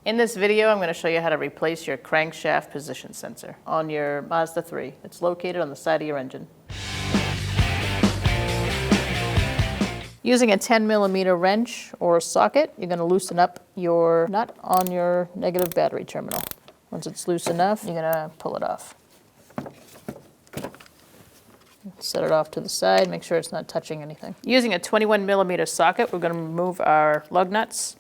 In this video, I'm going to show you how to replace your crankshaft position sensor on your Mazda 3. It's located on the side of your engine. Using a 10mm wrench or socket, you're going to loosen up your nut on your negative battery terminal. Once it's loose enough, you're going to pull it off. Set it off to the side, make sure it's not touching anything. Using a 21mm socket, we're going to remove our lug nuts.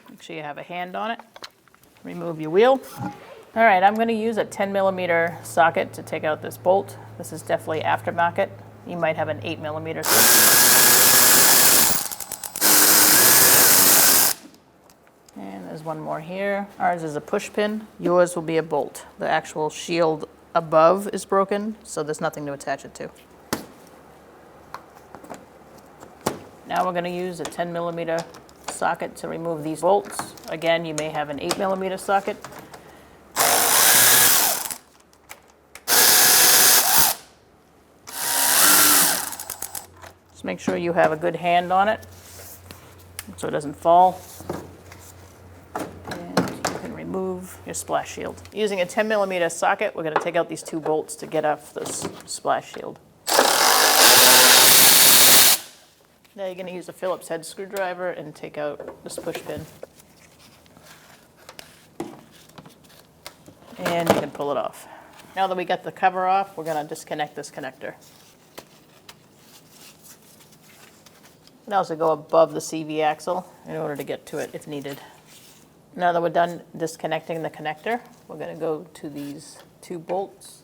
Make sure you have a hand on it. Remove your wheel. All right, I'm going to use a 10mm socket to take out this bolt. This is definitely aftermarket. You might have an 8mm. And there's one more here. Ours is a push pin. Yours will be a bolt. The actual shield above is broken, so there's nothing to attach it to. Now we're going to use a 10mm socket to remove these bolts. Again, you may have an 8mm socket. Just make sure you have a good hand on it so it doesn't fall. And you can remove your splash shield. Using a 10mm socket, we're going to take out these two bolts to get off this splash shield. Now you're going to use a Phillips head screwdriver and take out this push pin. And you can pull it off. Now that we got the cover off, we're going to disconnect this connector. You can also go above the CV axle in order to get to it if needed. Now that we're done disconnecting the connector, we're going to go to these two bolts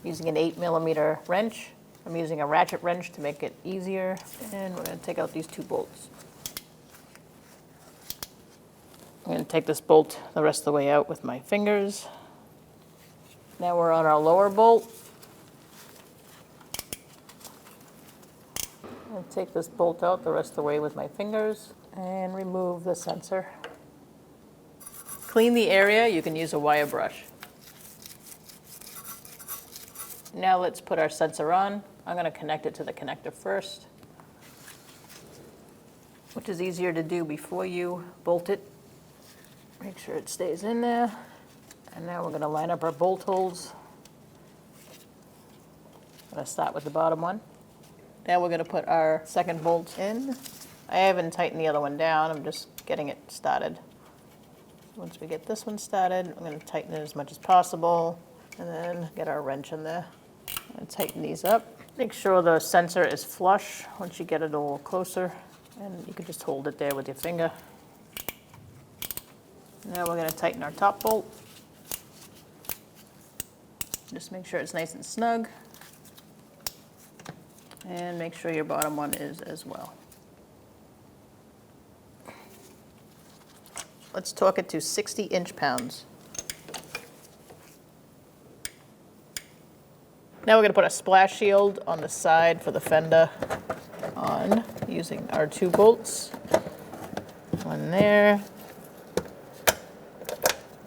using an 8mm wrench. I'm using a ratchet wrench to make it easier, and we're going to take out these two bolts. I'm going to take this bolt the rest of the way out with my fingers. Now we're on our lower bolt. I'll take this bolt out the rest of the way with my fingers and remove the sensor. Clean the area, you can use a wire brush. Now let's put our sensor on. I'm going to connect it to the connector first, which is easier to do before you bolt it. Make sure it stays in there. And now we're going to line up our bolt holes. I'm going to start with the bottom one. Now we're going to put our second bolt in. I haven't tightened the other one down, I'm just getting it started. Once we get this one started, I'm going to tighten it as much as possible, and then get our wrench in there. I'm going to tighten these up. Make sure the sensor is flush once you get it a little closer, and you can just hold it there with your finger. Now we're going to tighten our top bolt. Just make sure it's nice and snug. And make sure your bottom one is as well. Let's torque it to 60 inch-pounds. Now we're going to put a splash shield on the side for the fender on using our two bolts. One there,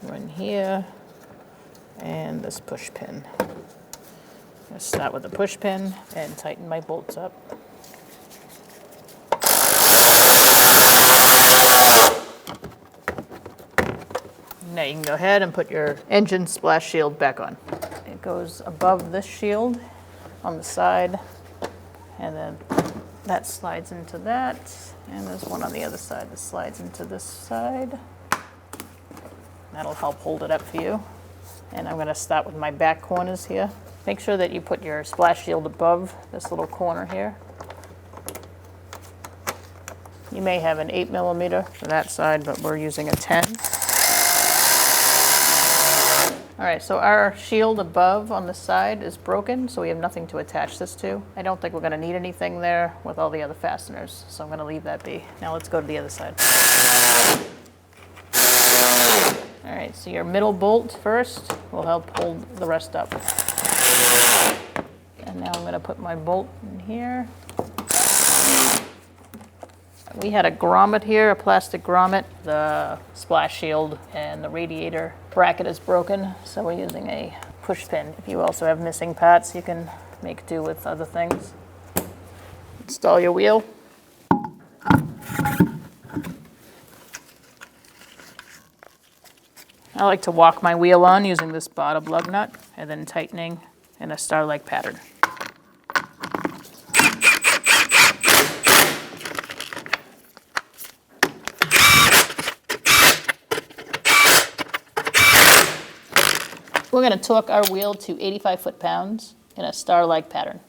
one here, and this push pin. I'm going to start with the push pin and tighten my bolts up. Now you can go ahead and put your engine splash shield back on. It goes above this shield on the side, and then that slides into that, and there's one on the other side that slides into this side. That'll help hold it up for you. And I'm going to start with my back corners here. Make sure that you put your splash shield above this little corner here. You may have an 8mm for that side, but we're using a 10. All right, so our shield above on the side is broken, so we have nothing to attach this to. I don't think we're going to need anything there with all the other fasteners, so I'm going to leave that be. Now let's go to the other side. All right, so your middle bolt first will help hold the rest up. And now I'm going to put my bolt in here. We had a grommet here, a plastic grommet. The splash shield and the radiator bracket is broken, so we're using a push pin. If you also have missing parts, you can make do with other things. Install your wheel. I like to walk my wheel on using this bottom lug nut and then tightening in a star-like pattern. We're going to torque our wheel to 85 foot-pounds in a star-like pattern.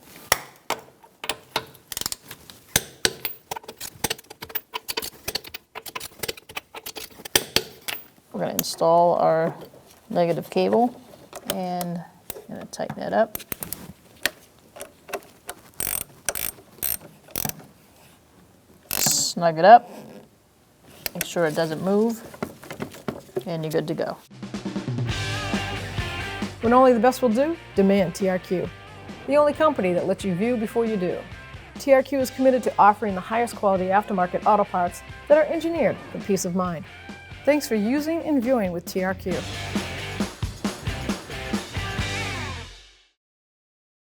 We're going to install our negative cable and I'm going to tighten it up. Snug it up, make sure it doesn't move, and you're good to go. When only the best will do, demand TRQ. The only company that lets you view before you do. TRQ is committed to offering the highest quality aftermarket auto parts that are engineered for peace of mind. Thanks for using and viewing with TRQ.